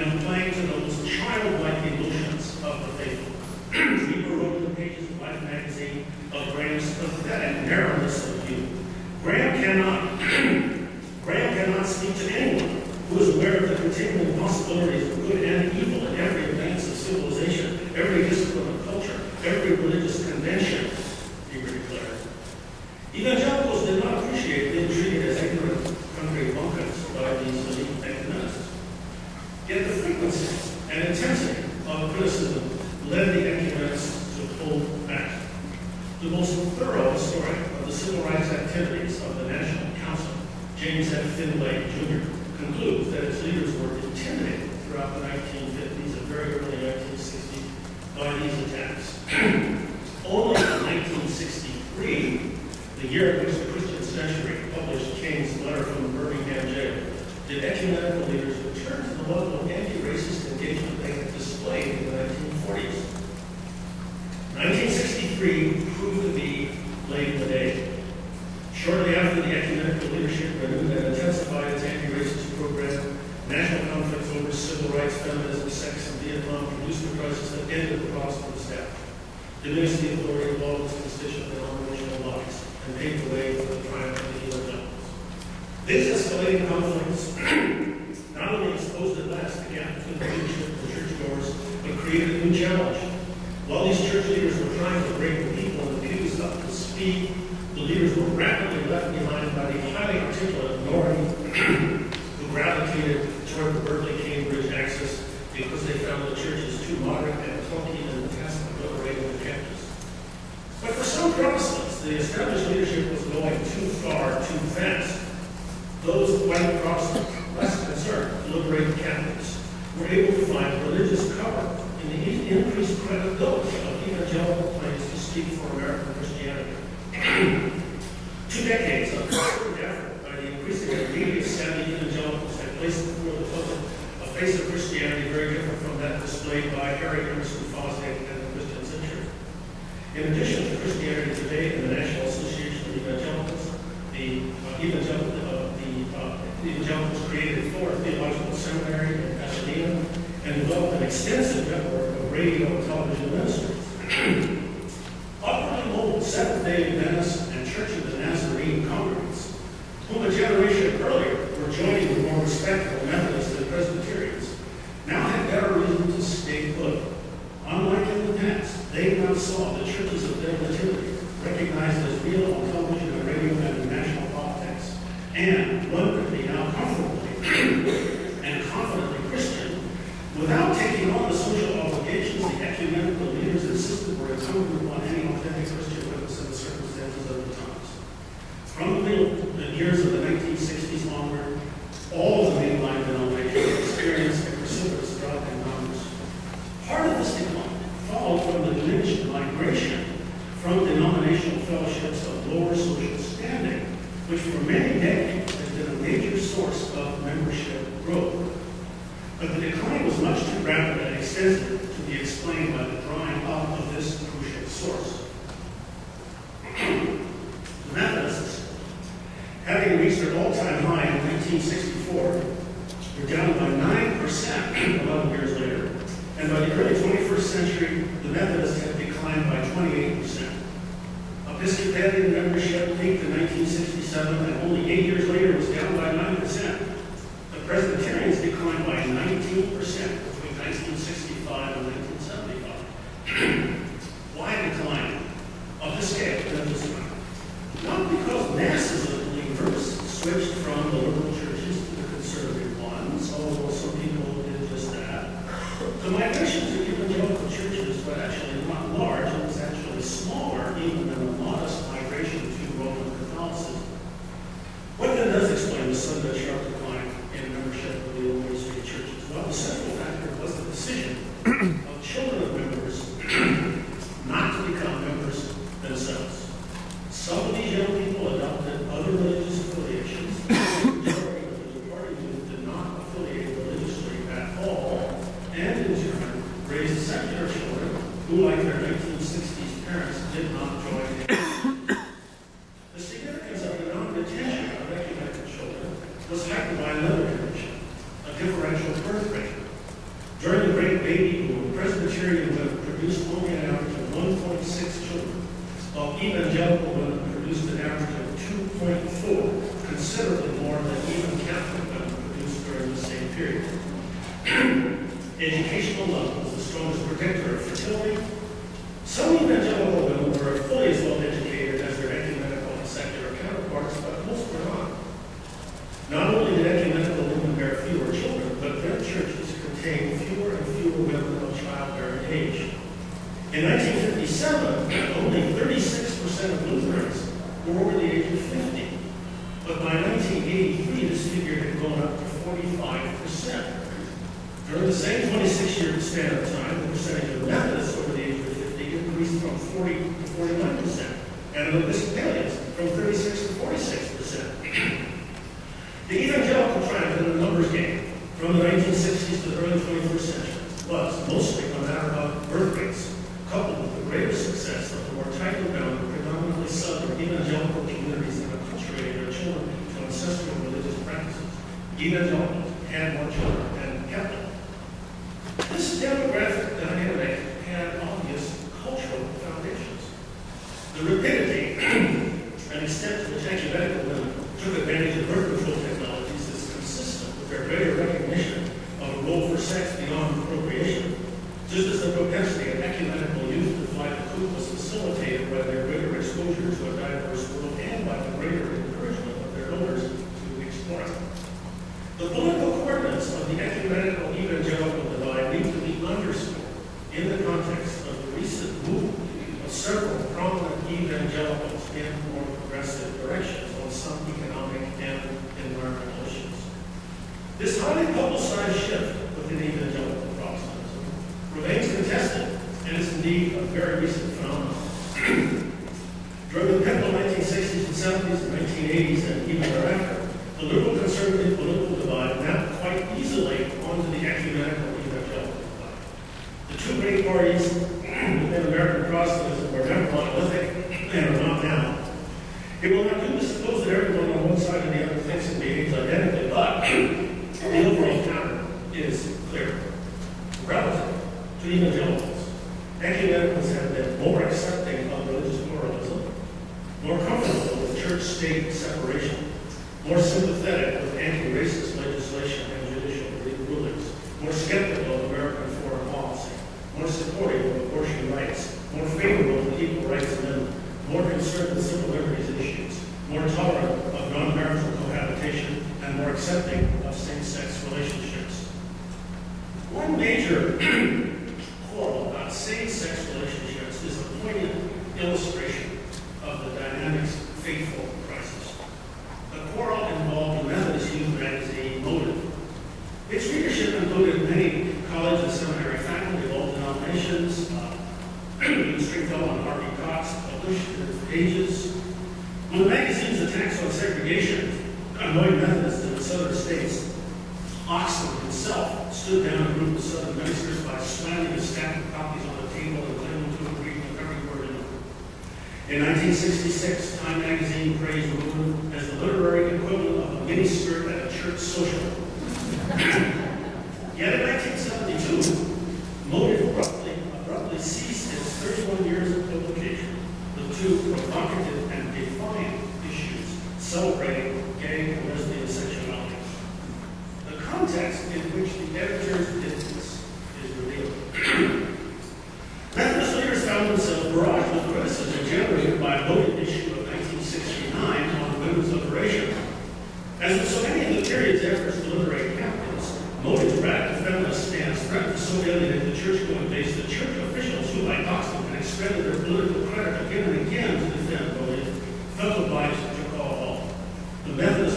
and applying to those childlike emotions of the faithful. Niebuhr wrote in the pages of Life magazine of Graham's pathetic narrowness of view. Graham cannot speak to anyone who is aware of the continuing possibilities of good and evil in every advance of civilization, every discipline of culture, every religious convention, Niebuhr declared. Evangelicals did not appreciate being treated as ignorant country bumpkins by these elite ecumenists. Yet the frequency and intensity of criticism led the ecumenists to pull back. The most thorough historian of the civil rights activities of the National Council, James F. Finlay, Jr., concludes that its leaders were intimidated throughout the 1950s and very early 1960s by these attacks. Only in 1963, the year in which the Christian Century published King's letter from Birmingham jail, did ecumenical leaders return to the level of anti-racist engagement they had displayed in the 1940s. 1963 proved to be late in the day. Shortly after the ecumenical leadership renewed and intensified its anti-racist program, national conflicts over civil rights, feminism, sex, and Vietnam produced a crisis that ended the Protestant establishment, diminished the authority of all its constituent denominational bodies, and paved the way for the triumph of the evangelicals. These escalating conflicts not only exposed at last the gap between the leadership and the churchgoers, but created a new challenge. While these church leaders were trying to bring the people in the pews up to speed, the leaders were rapidly left behind by the highly articulate minority who gravitated toward the Berkeley-Cambridge axis because they found the churches too moderate and clunky in the task of liberating the captives. But for some Protestants, the established leadership was going too far, too fast. Those white Protestants, less concerned to liberate the captives, were able to find religious cover in the increased credibility of evangelical claims to speak for American Christianity. 2 decades of concerted effort by the increasingly media-savvy evangelicals had placed before the public a face of Christianity very different from that displayed by Harry Emerson Fosdick and the Christian Century. In addition to Christianity Today and the National Association of Evangelicals, the evangelicals created 4 theological seminary in Pasadena and developed an extensive network of radio and television ministries. Upwardly mobile Seventh-day Adventists and Church of the Nazarene congregants, whom a generation earlier were joining the more respectable Methodists and Presbyterians, now had better reason to stay put. Unlike in the past, they now saw the churches of their nativity recognized as real on television and radio and in national politics, and one could be now comfortably and confidently Christian without taking on the social obligations the ecumenical leaders insisted were incumbent upon any authentic Christian witness in the circumstances of the times. From the years of the 1960s onward, all of the mainline denominations experienced a precipitous drop in numbers. Part of this decline followed from the diminished migration from denominational fellowships of lower social standing, which for many decades has been a major source of membership growth. But the decline was much too rapid and extensive to be explained by the drying up of this crucial source. The Methodists, having reached their all-time high in 1964, were down by 9% 11 years later, and by the early 21st century, the Methodists had declined by 28%. Episcopalian membership peaked in 1967, and only 8 years later was down by 9%. The Presbyterians declined by 19% between 1965 and 1975. Why decline? Of the scale of this time. Not because masses of believers switched from the liberal churches to the conservative ones, although some people did just that. The migration to evangelical churches was actually not large, it was actually smaller even than the modest migration to Roman Catholicism. What then does explain the sudden sharp decline in membership of the Illinois State churches? Well, the central factor was the decision of children of members not to become members themselves. Some of these young people adopted other religious affiliations. The majority of the party did not affiliate religiously at all, and in turn raised secular children who, like their 1960s parents, did not join in. The significance of the non-retention of ecumenical children was heightened by another condition, a differential birth rate. During the Great Baby Boom, Presbyterian women produced only an average of 1.6 children, while evangelical women produced an average of 2.4, considerably more than even Catholic women produced during the same period. Educational level was the strongest predictor of fertility. Some evangelical women were fully as well educated as their ecumenical and secular counterparts, but most were not. Not only did ecumenical women bear fewer children, but their churches contained fewer and fewer women of childbearing age. In 1957, only 36% of Lutherans were over the age of 50. But by 1983, this figure had gone up to 45%. During the same 26-year span of time, the percentage of Methodists over the age of 50 increased from 40 to 49%, and of Episcopalians from 36 to 46%. The evangelical trend in the numbers game from the 1960s to the early 21st century was mostly a matter of birth rates, coupled with the greater success of the more tightly bound, predominantly southern evangelical communities that acculturated their children to ancestral religious practices. Evangelicals had more children than Catholics. This demographic dynamic had obvious cultural foundations. The rapidity and extent to which ecumenical women took advantage of birth control technologies is consistent with their greater recognition of a role for sex beyond procreation, just as the propensity of ecumenical youth to fly the coop was facilitated by their greater exposure to a diverse world and by the greater encouragement of their elders to explore it. The political coordinates of the ecumenical evangelical divide need to be underscored in the context of the recent movement of several prominent evangelicals in more progressive directions on some economic and environmental issues. This highly publicized shift within evangelical Protestantism remains contested and is indeed a very recent phenomenon. During the pivotal 1960s and 70s and 1980s and even thereafter, the liberal-conservative political divide mapped quite easily onto the ecumenical evangelical divide. The two great parties within American Protestantism were never monolithic and are not now. It will not do to suppose that everyone on one side or the other thinks and behaves identically, but the overall pattern is clear. Relative to evangelicals, ecumenicals have been more accepting of religious pluralism, more comfortable with church-state separation, more sympathetic with anti-racist legislation and judicial rulings, more skeptical of American foreign policy, more supportive of abortion rights, more favorable to equal rights amendment, more concerned with civil liberties issues, more tolerant of non-marital cohabitation, and more accepting of same-sex relationships. One major quarrel about same-sex relationships is a poignant illustration of the dynamics of faithful crisis. The quarrel involved the Methodist Youth magazine Motive. Its readership included many college and seminary faculty of all denominations. Stringfellow and Harvey Cox published in its pages. When the magazine's attacks on segregation annoyed Methodists in the southern states, Oxford himself stood down a group of Southern ministers by slamming a stack of copies on the table and claiming to agree with every word in it. In 1966, Time magazine praised the movement as the literary equivalent of a miniskirt at a church social. Yet in 1972, Motive abruptly ceased its 31 years of publication with two provocative and defiant issues celebrating gay and lesbian sexuality. The context in which the editor's business is revealed. Methodist leaders found themselves barraged with criticism generated by a voted issue of 1969 on women's liberation. As with so many of the period's efforts to liberate captives, Motive's radical feminist stance threatened to so alienate the church-going base that church officials who, like Oxford, had expended their political credit again and again to defend Motive, felt obliged to call a halt. The Methodist